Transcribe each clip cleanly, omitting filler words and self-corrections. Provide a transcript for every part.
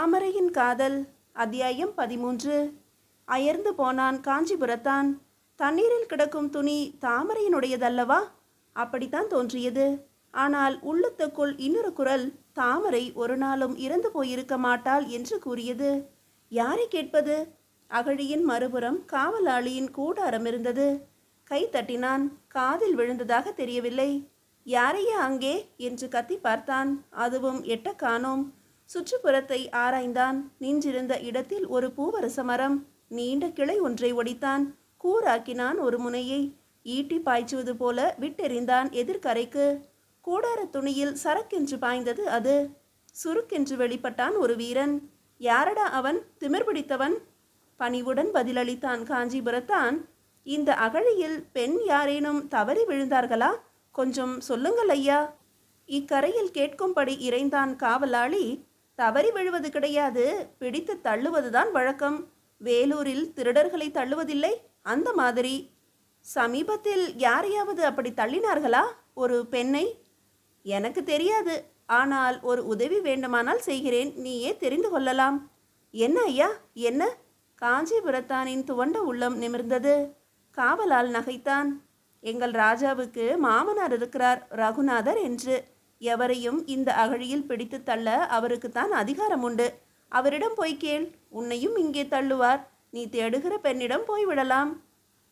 தாமரையின் காதல் அத்தியாயம் 13. அயர்ந்து போனான் காஞ்சிபுரத்தான். தண்ணீரில் கிடக்கும் துணி தாமரையினுடையதல்லவா? அப்படித்தான் தோன்றியது. ஆனால் உள்ளத்துக்குள் இன்னொரு குரல் தாமரை ஒரு நாளும் இறந்து போயிருக்க மாட்டாள் என்று கூறியது. யாரை கேட்பது? அகழியின் மறுபுறம் காவலாளியின் கூடாரம் இருந்தது. கை தட்டினான். காதில் விழுந்ததாக தெரியவில்லை. யாரையா அங்கே என்று கத்தி பார்த்தான். அதுவும் எட்ட காணோம். சுற்றுப்புறத்தை ஆராய்ந்தான். நின்றிருந்த இடத்தில் ஒரு பூவரச மரம். நீண்ட கிளை ஒன்றை ஒடித்தான். கூராக்கினான் ஒரு முனையை. ஈட்டி பாய்ச்சுவது போல விட்டெறிந்தான் எதிர்கரைக்கு. கூடார துணியில் சரக்கென்று பாய்ந்தது அது. சுருக்கென்று வெளிப்பட்டான் ஒரு வீரன். யாரடா அவன்? திமிர் பிடித்தவன். பணிவுடன் பதிலளித்தான் காஞ்சிபுரத்தான். இந்த அகழியில் பெண் யாரேனும் தவறி விழுந்தார்களா? கொஞ்சம் சொல்லுங்கள் ஐயா. இக்கரையில் கேட்கும்படி இறைந்தான் காவலாளி. தவறி விழுவது கிடையாது, பிடித்து தள்ளுவதுதான் வழக்கம். வேலூரில் திருடர்களை தள்ளுவதில்லை, அந்த மாதிரி. சமீபத்தில் யாரையாவது அப்படி தள்ளினார்களா? ஒரு பெண்ணை? எனக்கு தெரியாது. ஆனால் ஒரு உதவி வேண்டுமானால் செய்கிறேன், நீயே தெரிந்து கொள்ளலாம். என்ன ஐயா, என்ன? காஞ்சிபுரத்தானின் துவண்ட உள்ளம் நிமிர்ந்தது. காவலால் நகைத்தான். எங்கள் ராஜாவுக்கு மாமனார் இருக்கிறார், ரகுநாதர் என்று. எவரையும் இந்த அகழியில் பிடித்து தள்ள அவருக்குத்தான் அதிகாரம் உண்டு. அவரிடம் போய் கேள், உன்னையும் இங்கே தள்ளுவார். நீ தேடுகிற பெண்ணிடம் போய்விடலாம்.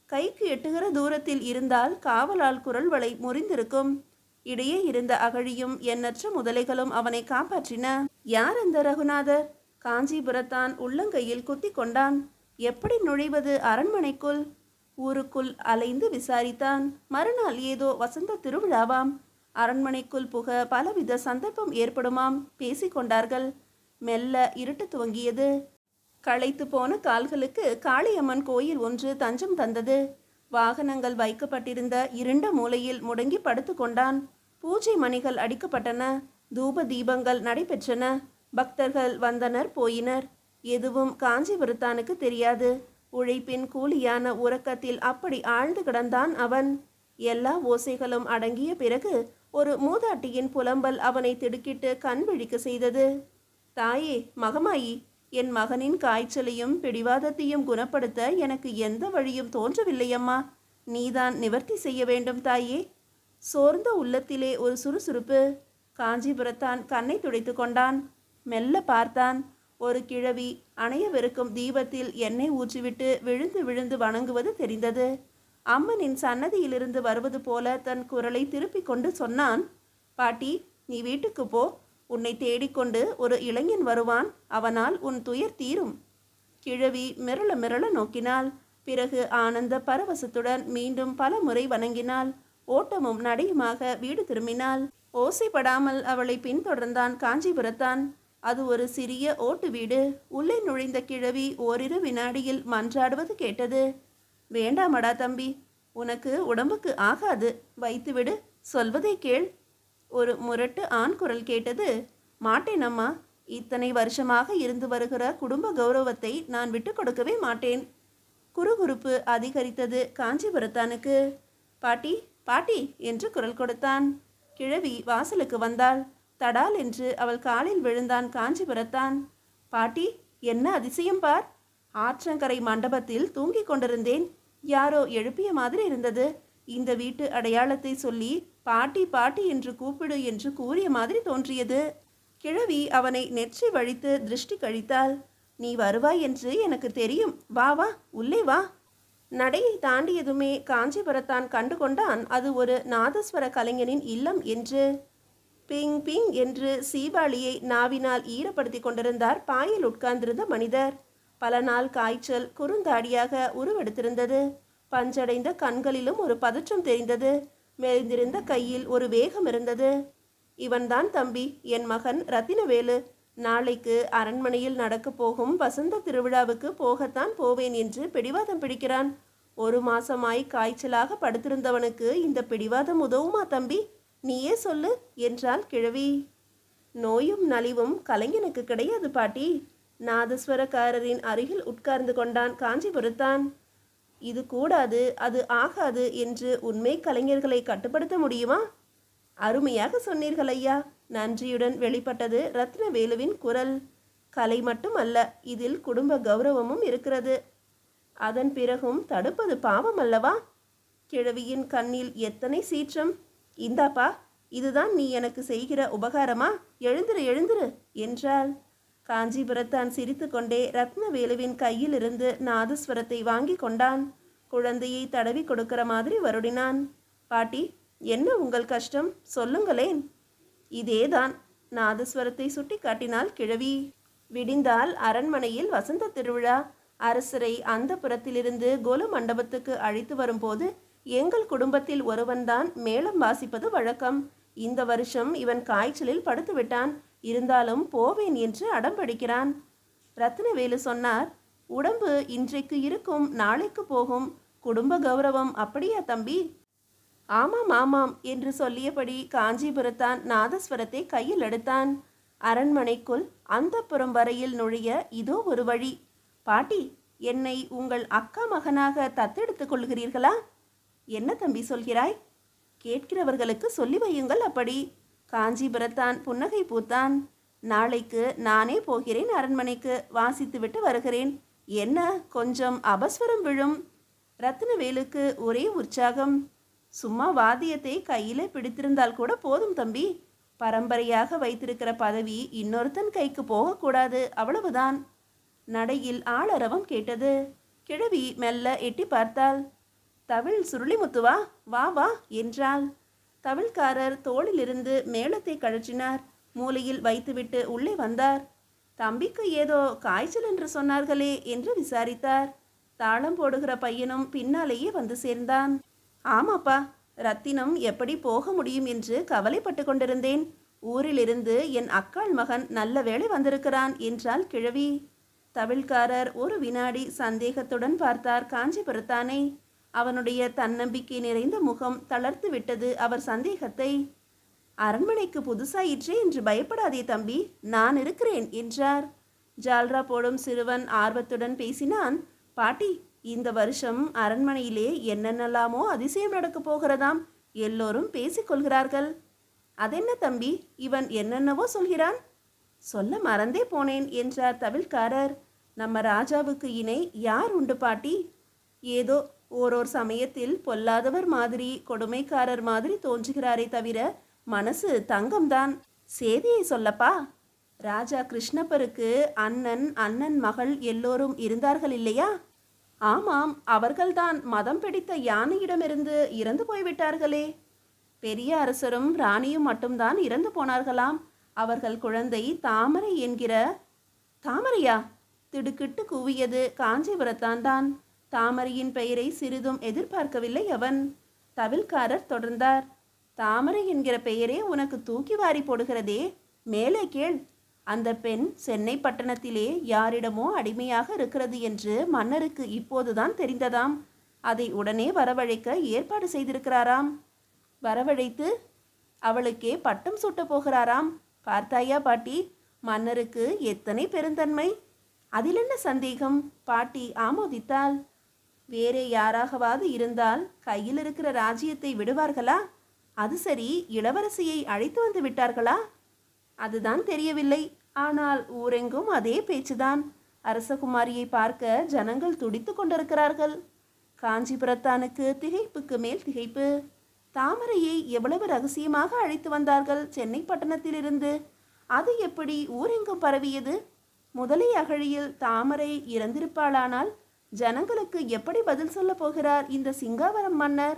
கைக்கு எட்டுகிற தூரத்தில் இருந்தால் காவலால் குரல் வளை முறிந்திருக்கும். இடையே இருந்த அகழியும் எண்ணற்ற முதலைகளும் அவனை காப்பாற்றின. யார் அந்த ரகுநாதர்? காஞ்சிபுரத்தான் உள்ளங்கையில் குத்தி கொண்டான். எப்படி நுழைவது அரண்மனைக்குள்? ஊருக்குள் அலைந்து விசாரித்தான். மறுநாள் ஏதோ வசந்த திருவிழாவாம். அரண்மனைக்குள் புக பலவித சந்தர்ப்பம் ஏற்படுமாம். பேசிக்கொண்டார்கள். மெல்ல இருட்டு துவங்கியது. களைத்து போன கால்களுக்கு காளியம்மன் கோயில் ஒன்று தஞ்சம் தந்தது. வாகனங்கள் வைக்கப்பட்டிருந்த இருண்ட மூலையில் முடங்கி படுத்து கொண்டான். பூஜை மணிகள் அடிக்கப்பட்டன. தூப தீபங்கள் நடைபெற்றன. பக்தர்கள் வந்தனர் போயினர். எதுவும் காஞ்சிபுரத்தானுக்கு தெரியாது. உழைப்பின் கூலியான உறக்கத்தில் அப்படி ஆழ்ந்து கிடந்தான் அவன். எல்லா ஓசைகளும் அடங்கிய பிறகு ஒரு மூதாட்டியின் புலம்பல் அவனை திடுக்கிட்டு கண் விழிக்க செய்தது. தாயே, மகமாயி, என் மகனின் காய்ச்சலையும் பிடிவாதத்தையும் குணப்படுத்த எனக்கு எந்த வழியும் தோன்றவில்லையம்மா. நீதான் நிவர்த்தி செய்ய வேண்டும் தாயே. சோர்ந்த உள்ளத்திலே ஒரு சுறுசுறுப்பு. காஞ்சிபுரத்தான் கண்ணை துடைத்து கொண்டான். மெல்ல பார்த்தான். ஒரு கிழவி அணையவிருக்கும் தீபத்தில் எண்ணெய் ஊற்றிவிட்டு விழுந்து விழுந்து வணங்குவது தெரிந்தது. அம்மனின் சன்னதியிலிருந்து வருவது போல தன் குரலை திருப்பிக் கொண்டு சொன்னான். பாட்டி, நீ வீட்டுக்கு போ. உன்னை தேடிக்கொண்டு ஒரு இளைஞன் வருவான். அவனால் உன் துயர் தீரும். கிழவி மிரள மிரள நோக்கினாள். பிறகு ஆனந்த பரவசத்துடன் மீண்டும் பல முறை வணங்கினாள். ஓட்டமும் நடையுமாக வீடு திரும்பினாள். ஓசைப்படாமல் அவளை பின்தொடர்ந்தான் காஞ்சிபுரத்தான். அது ஒரு சிறிய ஓட்டு வீடு. உள்ளே நுழைந்த கிழவி ஓரிரு வினாடியில் மன்றாடுவது கேட்டது. வேண்டாமடா தம்பி, உனக்கு உடம்புக்கு ஆகாது, வைத்துவிடு, சொல்வதை கேள். ஒரு முரட்டு ஆண் குரல் கேட்டது. மாட்டேனம்மா. இத்தனை வருஷமாக இருந்து வருகிற குடும்ப கௌரவத்தை நான் விட்டு கொடுக்கவே மாட்டேன். குறுகுறுப்பு அதிகரித்தது காஞ்சிபுரத்தானுக்கு. பாட்டி, பாட்டி என்று குரல் கொடுத்தான். கிழவி வாசலுக்கு வந்தாள். தடால் என்று அவள் காலில் விழுந்தான் காஞ்சிபுரத்தான். பாட்டி, என்ன அதிசயம் பார். ஆற்றங்கரை மண்டபத்தில் தூங்கிக் கொண்டிருந்தேன். யாரோ எழுப்பிய மாதிரி இருந்தது. இந்த வீட்டு அடையாளத்தை சொல்லி பாட்டி பாட்டி என்று கூப்பிடு என்று கூறிய மாதிரி தோன்றியது. கிழவி அவனை நெற்றி வழித்து திருஷ்டி கழித்தாள். நீ வருவாய் என்று எனக்கு தெரியும். வா வா, உள்ளே வா. நடையை தாண்டியதுமே காஞ்சிபுரத்தான் கண்டு கொண்டான் அது ஒரு நாதஸ்வர கலைஞனின் இல்லம் என்று. பிங் பிங் என்று சீபாளியை நாவினால் ஈரப்படுத்தி கொண்டிருந்தார் பாயில் உட்கார்ந்திருந்த மனிதர். பல நாள் காய்ச்சல் குறுந்தாடியாக உருவெடுத்திருந்தது. பஞ்சடைந்த கண்களிலும் ஒரு பதற்றம் தெரிந்தது. மெலிந்திருந்த கையில் ஒரு வேகம் இருந்தது. இவன்தான் தம்பி, என் மகன் ரத்தினவேலு. நாளைக்கு அரண்மனையில் நடக்கப் போகும் வசந்த திருவிழாவுக்கு போகத்தான் போவேன் என்று பிடிவாதம் பிடிக்கிறான். 1 மாசமாய் காய்ச்சலாக படுத்திருந்தவனுக்கு இந்த பிடிவாதம் உதவுமா தம்பி? நீயே சொல்லு என்றாள் கிழவி. நோயும் நலிவும் கலைஞனுக்கு கிடையாது பாட்டி. நாதஸ்வரக்காரரின் அருகில் உட்கார்ந்து கொண்டான் காஞ்சிபுரத்தான். இது கூடாது, அது ஆகாது என்று உண்மை கலைஞர்களை கட்டுப்படுத்த முடியுமா? அருமையாக சொன்னீர்கள் ஐயா. நன்றியுடன் வெளிப்பட்டது ரத்னவேலுவின் குரல். கலை மட்டும் அல்ல, இதில் குடும்ப கௌரவமும் இருக்கிறது. அதன் பிறகும் தடுப்பது பாவம் அல்லவா? கிழவியின் கண்ணில் எத்தனை சீற்றம்! இந்தாப்பா, இதுதான் நீ எனக்கு செய்கிற உபகாரமா? எழுந்திரு எழுந்திரு என்றாள். காஞ்சிபுரத்தான் சிரித்து கொண்டே ரத்னவேலுவின் கையிலிருந்து நாதஸ்வரத்தை வாங்கி கொண்டான். குழந்தையை தடவி கொடுக்கிற மாதிரி வருடினான். பாட்டி, என்ன உங்கள் கஷ்டம்? சொல்லுங்களேன். இதேதான். நாதஸ்வரத்தை சுட்டி காட்டினாள் கிழவி. விடிந்தால் அரண்மனையில் வசந்த திருவிழா. அரசரை அந்த புறத்திலிருந்து கோல மண்டபத்துக்கு அழைத்து வரும்போது எங்கள் குடும்பத்தில் ஒருவன்தான் மேளம் வாசிப்பது வழக்கம். இந்த வருஷம் இவன் காய்ச்சலில் படுத்து விட்டான். இருந்தாலும் போவேன் என்று அடம்பிடிக்கிறான். ரத்னவேலு சொன்னார், உடம்பு இன்றைக்கு இருக்கும், நாளைக்கு போகும். குடும்ப கௌரவம் அப்படியா தம்பி? ஆமாம் ஆமாம் என்று சொல்லியபடி காஞ்சிபுரத்தான் நாதஸ்வரத்தை கையில் எடுத்தான். அரண்மனைக்குள் அந்தப்புறம் வரையில் நுழைய இதோ ஒரு வழி. பாட்டி, என்னை உங்கள் அக்கா மகனாக தத்தெடுத்துக் கொள்கிறீர்களா? என்ன தம்பி சொல்கிறாய்? கேட்கிறவர்களுக்கு சொல்லி வையுங்கள். அப்படி. காஞ்சிபுரத்தான் புன்னகை பூத்தான். நாளைக்கு நானே போகிறேன் அரண்மனைக்கு. வாசித்துவிட்டு வருகிறேன். என்ன கொஞ்சம் அபஸ்வரம் விழும்? ரத்னவேலுக்கு ஒரே உற்சாகம். சும்மா வாத்தியத்தை கையிலே பிடித்திருந்தால் கூட போதும் தம்பி. பரம்பரையாக வைத்திருக்கிற பதவி இன்னொருத்தன் கைக்கு போகக்கூடாது, அவ்வளவுதான். நடையில் ஆளரவம் கேட்டது. கிழவி மெல்ல எட்டி பார்த்தாள். தவில் சுருளிமுத்துவா, வா வா என்றாள். தவிழ்காரர் தோளிலிருந்து மேளத்தை கழற்றினார். மூலையில் வைத்துவிட்டு உள்ளே வந்தார். தம்பிக்கு ஏதோ காய்ச்சல் என்று சொன்னார்களே என்று விசாரித்தார். தாளம் போடுகிற பையனும் பின்னாலேயே வந்து சேர்ந்தான். ஆமாப்பா, ரத்தினம் எப்படி போக முடியும் என்று கவலைப்பட்டு கொண்டிருந்தேன். ஊரிலிருந்து என் அக்காள் மகன் நல்ல வேளை வந்திருக்கிறான் என்றாள் கிழவி. தவிழ்காரர் ஒரு வினாடி சந்தேகத்துடன் பார்த்தார் காஞ்சிபுரத்தானை. அவனுடைய தன்னம்பிக்கை நிறைந்த முகம் தளர்த்து விட்டது அவர் சந்தேகத்தை. அரண்மனைக்கு புதுசாயிற்றே என்று பயப்படாதே தம்பி, நான் இருக்கிறேன் என்றார். ஜால்ரா போடும் சிறுவன் ஆர்வத்துடன் பேசினான். பாட்டி, இந்த வருஷம் அரண்மனையிலே என்னென்னலாமோ அதிசயம் நடக்கப் போகிறதாம். எல்லோரும் பேசிக்கொள்கிறார்கள். அதென்ன தம்பி, இவன் என்னென்னவோ சொல்கிறான்? சொல்ல மறந்தே போனேன் என்றார் தவிழ்காரர். நம்ம ராஜாவுக்கு இணை யார் உண்டு பாட்டி? ஏதோ ஓரோர் சமயத்தில் பொல்லாதவர் மாதிரி, கொடுமைக்காரர் மாதிரி தோன்றுகிறாரே தவிர மனசு தங்கம்தான். சேதியை சொல்லப்பா. ராஜா கிருஷ்ணப்பருக்கு அண்ணன் மகள் எல்லோரும் இருந்தார்கள் இல்லையா? ஆமாம், அவர்கள்தான் மதம் பிடித்த யானையிடமிருந்து இறந்து போய்விட்டார்களே. பெரிய அரசரும் ராணியும் மட்டும்தான் இறந்து போனார்களாம். அவர்கள் குழந்தை தாமரை என்கிற. தாமரையா? திடுக்கிட்டு கூவியது காஞ்சிபுரத்தான் தான். தாமரையின் பெயரை சிறிதும் எதிர்பார்க்கவில்லை அவன். தவிழ்காரர் தொடர்ந்தார். தாமரை என்கிற பெயரே உனக்கு தூக்கி வாரி போடுகிறதே. மேலே கேள். அந்த பெண் சென்னை பட்டணத்திலே யாரிடமோ அடிமையாக இருக்கிறது என்று மன்னருக்கு இப்போதுதான் தெரிந்ததாம். அதை உடனே வரவழைக்க ஏற்பாடு செய்திருக்கிறாராம். வரவழைத்து அவளுக்கே பட்டம் சூட்ட போகிறாராம். பார்த்தாயா பாட்டி, மன்னருக்கு எத்தனை பெருந்தன்மை! அதில் என்ன சந்தேகம்? பாட்டி ஆமோதித்தாள். வேறே யாராகவாது இருந்தால் கையில் இருக்கிற ராஜ்யத்தை விடுவார்களா? அது சரி, இளவரசியை அழைத்து வந்து விட்டார்களா? அதுதான் தெரியவில்லை. ஆனால் ஊரெங்கும் அதே பேச்சுதான். அரசகுமாரியை பார்க்க ஜனங்கள் துடித்து கொண்டிருக்கிறார்கள். காஞ்சிபுரத்தானுக்கு திகைப்புக்கு மேல் திகைப்பு. தாமரையை எவ்வளவு ரகசியமாக அழைத்து வந்தார்கள் சென்னை பட்டணத்திலிருந்து. அது எப்படி ஊரெங்கும் பரவியது? முதலை அகழியில் தாமரை இறந்திருப்பாளானால் ஜனங்களுக்கு எப்படி பதில் சொல்ல போகிறார் இந்த சிங்காவரம் மன்னர்?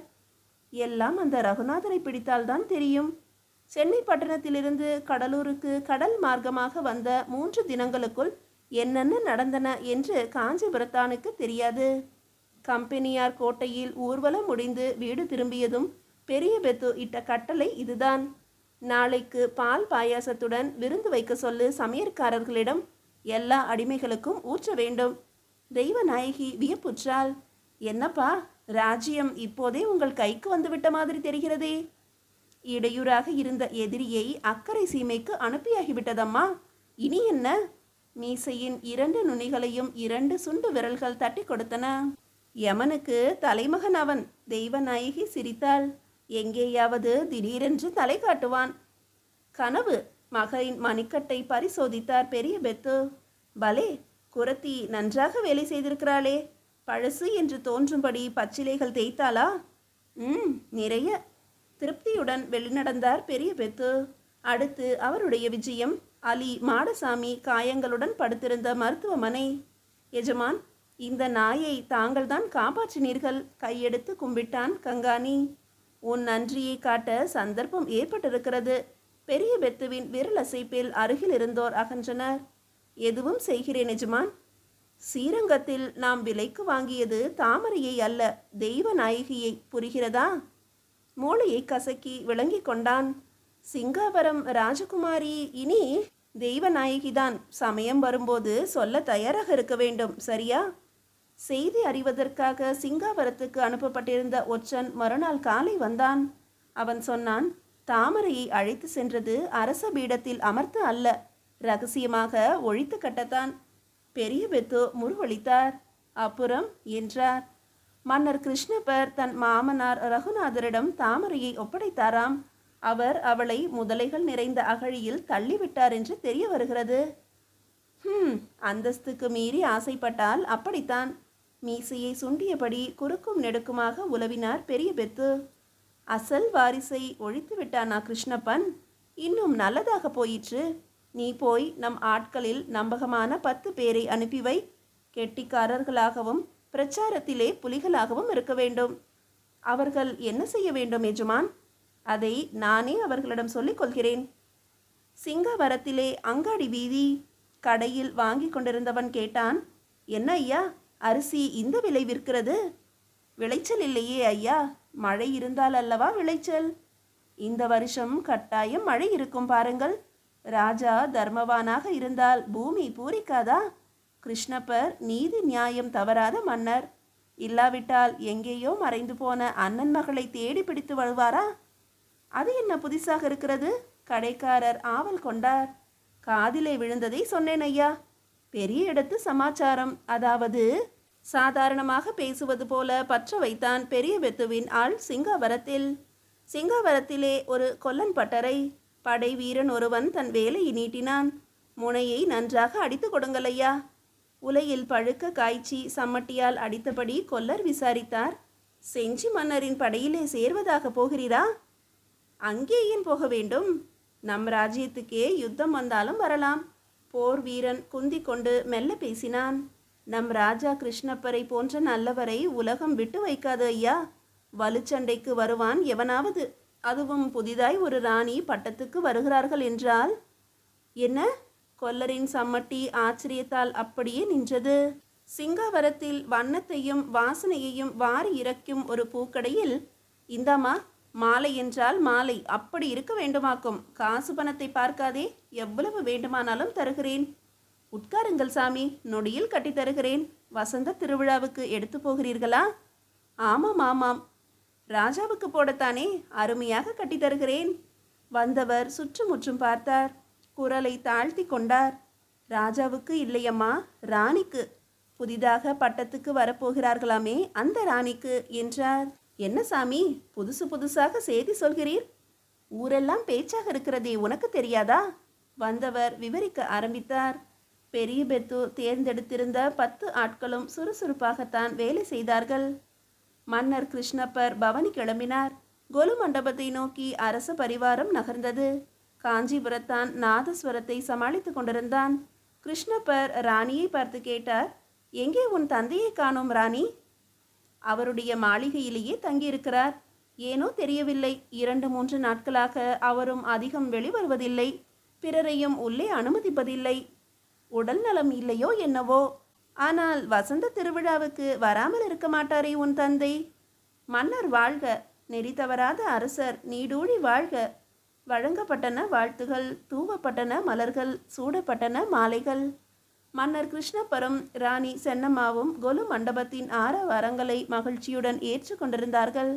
எல்லாம் அந்த ரகுநாதனை பிடித்தால்தான் தெரியும். சென்னை பட்டணத்திலிருந்து கடலூருக்கு கடல் மார்க்கமாக வந்த 3 தினங்களுக்குள் என்னென்ன நடந்தன என்று காஞ்சிபுரத்தானுக்கு தெரியாது. கம்பெனியார் கோட்டையில் ஊர்வலம் முடிந்து வீடு திரும்பியதும் பெரிய பெத்து இட்ட கட்டளை இதுதான். நாளைக்கு பால் பாயாசத்துடன் விருந்து வைக்க சொல்லு சமையற்காரர்களிடம். எல்லா அடிமைகளுக்கும் ஊற்ற வேண்டும். தெய்வநாயகி வியப்புற்றாள். என்னப்பா, ராஜ்யம் இப்போதே உங்கள் கைக்கு வந்துவிட்ட மாதிரி தெரிகிறதே. இடையூறாக இருந்த எதிரியை அக்கறை சீமைக்கு அனுப்பியாகிவிட்டதம்மா. இனி என்ன? மீசையின் 2 நுனிகளையும் 2 சுண்டு விரல்கள் தட்டி கொடுத்தன. யமனுக்கு தலைமகன் அவன். தெய்வநாயகி சிரித்தாள். எங்கேயாவது திடீரென்று தலை காட்டுவான். கனவு. மகளின் மணிக்கட்டை பரிசோதித்தார் பெரிய பெத்து. பலே, குரத்தி நன்றாக வேலை செய்திருக்கிறாளே. பழசு என்று தோன்றும்படி பச்சிலைகள் தேய்த்தாளா? நிறைய. திருப்தியுடன் வெளிநடந்தார் பெரிய பெத்து. அடுத்து அவருடைய விஜயம் அலி மாடசாமி காயங்களுடன் படுத்திருந்த மருத்துவமனை. எஜமான், இந்த நாயை தாங்கள்தான் காப்பாற்றினீர்கள். கையெடுத்து கும்பிட்டான் கங்காணி. உன் நன்றியை காட்ட சந்தர்ப்பம் ஏற்பட்டிருக்கிறது. பெரிய பெத்துவின் விரல் அசைப்பில் அருகில் இருந்தோர் அகன்றனர். எதுவும் செய்கிறேன் எஜமான். ஸ்ரீரங்கத்தில் நாம் விலைக்கு வாங்கியது தாமரையை அல்ல, தெய்வ நாயகியை. புரிகிறதா? மூளையை கசக்கி விளங்கி கொண்டான். சிங்காவரம் ராஜகுமாரி இனி தெய்வநாயகிதான். சமயம் வரும்போது சொல்ல தயாராக இருக்க வேண்டும், சரியா? செய்தி அறிவதற்காக சிங்காவரத்துக்கு அனுப்பப்பட்டிருந்த ஒற்றன் மறுநாள் காலை வந்தான். அவன் சொன்னான், தாமரையை அழைத்து சென்றது அரச பீடத்தில் அமர்த்து அல்ல, ரகசியமாக ஒழித்து கட்டத்தான். பெரிய பெத்து முருவளித்தார். அப்புறம் என்றார். மன்னர் கிருஷ்ணப்பர் தன் மாமனார் ரகுநாதரிடம் தாமரையை ஒப்படைத்தாராம். அவர் அவளை முதலைகள் நிறைந்த அகழியில் தள்ளிவிட்டார் என்று தெரிய வருகிறது. அந்தஸ்துக்கு மீறி ஆசைப்பட்டால் அப்படித்தான். மீசையை சுண்டியபடி குறுக்கும் நெடுக்குமாக உலவினார் பெரிய பெத்து. அசல் வாரிசை ஒழித்து விட்டானா கிருஷ்ணப்பன்? இன்னும் நல்லதாக போயிற்று. நீ போய் நம் ஆட்களில் நம்பகமான 10 பேரை அனுப்பி வை. கெட்டிக்காரர்களாகவும் பிரச்சாரத்திலே புலிகளாகவும் இருக்க வேண்டும். அவர்கள் என்ன செய்ய வேண்டும் எஜமான்? அதை நானே அவர்களிடம் சொல்லிக் கொள்கிறேன். சிங்கவரத்திலே அங்காடி வீதி. கடையில் வாங்கி கொண்டிருந்தவன் கேட்டான், என்ன ஐயா, அரிசி இந்த விலை விற்கிறது? விளைச்சல் இல்லையே ஐயா. மழை இருந்தால் அல்லவா விளைச்சல்? இந்த வருஷம் கட்டாயம் மழை இருக்கும் பாருங்கள். ராஜா தர்மவானாக இருந்தால் பூமி பூரிக்காதா? கிருஷ்ணப்பர் நீதி நியாயம் தவறாத மன்னர். இல்லாவிட்டால் எங்கேயோ மறைந்து போன அண்ணன் மகளை தேடி பிடித்து வருவாரா? அது என்ன புதுசாக இருக்கிறது? கடைக்காரர் ஆவல் கொண்டார். காதிலே விழுந்ததை சொன்னேன் ஐயா. பெரிய இடத்து சமாச்சாரம். அதாவது சாதாரணமாக பேசுவது போல பற்ற வைத்தான் பெரிய பெத்துவின் ஆள் சிங்காவரத்தில். சிங்காவரத்திலே ஒரு கொல்லன் பட்டறை. படை வீரன் ஒருவன் தன் வேலையை நீட்டினான். முனையை நன்றாக அடித்து கொடுங்களையா. உலையில் பழுக்க காய்ச்சி சம்மட்டியால் அடித்தபடி கொல்லர் விசாரித்தார். செஞ்சி மன்னரின் படையிலே சேர்வதாக போகிறீரா? அங்கே ஏன் போக வேண்டும்? நம் ராஜ்யத்துக்கே யுத்தம் வந்தாலும் வரலாம். போர் வீரன் குந்தி கொண்டு மெல்ல பேசினான். நம் ராஜா கிருஷ்ணப்பரை போன்ற நல்லவரை உலகம் விட்டு வைக்காது ஐயா. வலுச்சண்டைக்கு வருவான் எவனாவது. அதுவும் புதிதாய் ஒரு ராணி பட்டத்துக்கு வருகிறார்கள் என்றால். என்ன? கொல்லரின் சம்மட்டி ஆச்சரியத்தால் அப்படியே நின்றது. சிங்காவரத்தில் வண்ணத்தையும் வாசனையையும் வாரி இறக்கும் ஒரு பூக்கடையில், இந்தாமா, மாலை என்றால் மாலை அப்படி இருக்க வேண்டுமாக்கும். காசு பணத்தை பார்க்காதே, எவ்வளவு வேண்டுமானாலும் தருகிறேன். உட்காருங்கள் சாமி, நொடியில் கட்டி தருகிறேன். வசந்த திருவிழாவுக்கு எடுத்து போகிறீர்களா? ஆமாம் ஆமாம். ராஜாவுக்கு போடத்தானே, அருமையாக கட்டி தருகிறேன். வந்தவர் சுற்றுமுற்றும் பார்த்தார். குரலை தாழ்த்தி கொண்டார். ராஜாவுக்கு இல்லையம்மா, ராணிக்கு. புதிதாக பட்டத்துக்கு வரப்போகிறார்களாமே, அந்த ராணிக்கு என்றார். என்ன சாமி, புதுசு புதுசாக செய்தி சொல்கிறீர்? ஊரெல்லாம் பேச்சாக இருக்கிறதே, உனக்கு தெரியாதா? வந்தவர் விவரிக்க ஆரம்பித்தார். பெரிய பெத்து தேர்ந்தெடுத்திருந்த 10 ஆட்களும் சுறுசுறுப்பாகத்தான் வேலை செய்தார்கள். மன்னர் கிருஷ்ணப்பர் பவனி கிளம்பினார். கொலு மண்டபத்தை நோக்கி அரச பரிவாரம் நகர்ந்தது. காஞ்சிபுரத்தான் நாதஸ்வரத்தை சமாளித்து கொண்டிருந்தான். கிருஷ்ணப்பர் ராணியை பார்த்து கேட்டார், எங்கே உன் தந்தையை காணோம் ராணி? அவருடைய மாளிகையிலேயே தங்கியிருக்கிறார். ஏனோ தெரியவில்லை, 2-3 நாட்களாக அவரும் அதிகம் வெளிவருவதில்லை. பிறரையும் உள்ளே அனுமதிப்பதில்லை. உடல் நலம் இல்லையோ என்னவோ. ஆனால் வசந்த திருவிழாவுக்கு வராமல் இருக்க மாட்டாரே உன் தந்தை? மன்னர் வாழ்க, நெறி தவறாத அரசர் நீடூழி வாழ்க. வழங்கப்பட்டன வாழ்த்துகள், தூவப்பட்டன மலர்கள், சூடப்பட்டன மாலைகள். மன்னர் கிருஷ்ணப்பரும் ராணி சென்னம்மாவும் கொலு மண்டபத்தின் ஆரவாரங்களை மகிழ்ச்சியுடன் ஏற்று கொண்டிருந்தார்கள்.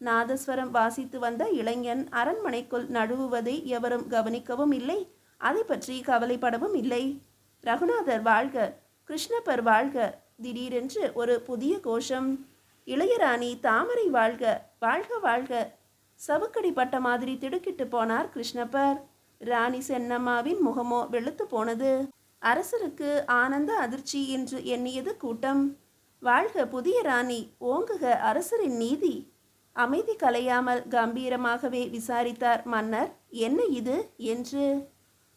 நாதஸ்வரம் வாசித்து வந்த இளைஞன் அரண்மனைக்குள் நழுவுவதை எவரும் கவனிக்கவும் இல்லை, அதை பற்றி கவலைப்படவும் இல்லை. ரகுநாதர் வாழ்க, கிருஷ்ணப்பர் வாழ்க. திடீரென்று ஒரு புதிய கோஷம். இளையராணி தாமரை வாழ்க, வாழ்க வாழ்க. சவுக்கடி பட்ட மாதிரி திடுக்கிட்டு போனார் கிருஷ்ணப்பர். ராணி சென்னம்மாவின் முகமோ வெளுத்து போனது. அரசருக்கு ஆனந்த அதிர்ச்சி என்று எண்ணியது கூட்டம். வாழ்க புதிய ராணி, ஓங்குக அரசரின் நீதி. அமைதி கலையாமல் கம்பீரமாகவே விசாரித்தார் மன்னர். என்ன இது என்று.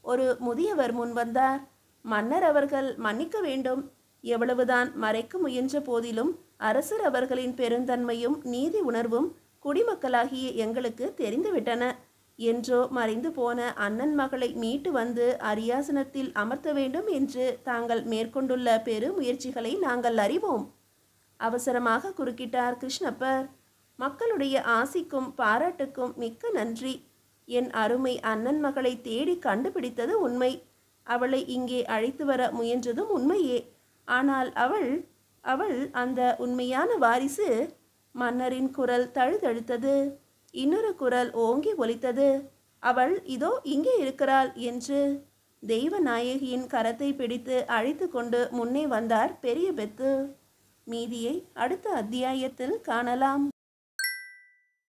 ஒரு முதியவர் முன் வந்தார். மன்னர் அவர்கள் மன்னிக்க வேண்டும். எவ்வளவுதான் மறைக்க முயன்ற போதிலும் அரசர் அவர்களின் பெருந்தன்மையும் நீதி உணர்வும் குடிமக்களாகிய எங்களுக்கு தெரிந்துவிட்டன. என்றோ மறைந்து போன அண்ணன் மகளை மீட்டு வந்து அரியாசனத்தில் அமர்த்த வேண்டும் என்று தாங்கள் மேற்கொண்டுள்ள பெரு முயற்சிகளை நாங்கள் அறிவோம். அவசரமாக குறுக்கிட்டார் கிருஷ்ணப்பர். மக்களுடைய ஆசிக்கும் பாராட்டுக்கும் மிக்க நன்றி. என் அருமை அண்ணன் மகளை தேடி கண்டுபிடித்தது உண்மை. அவளை இங்கே அழைத்து வர முயன்றதும் உண்மையே. ஆனால் அவள் அந்த உண்மையான வாரிசு. மன்னரின் குரல் தழுதழுத்தது. இன்னொரு குரல் ஓங்கி ஒலித்தது. அவள் இதோ இங்கே இருக்கிறாள் என்று. தெய்வநாயகியின் கரத்தை பிடித்து அழைத்து கொண்டு முன்னே வந்தார் பெரிய பெத்து. மீதியை அடுத்த அத்தியாயத்தில் காணலாம்.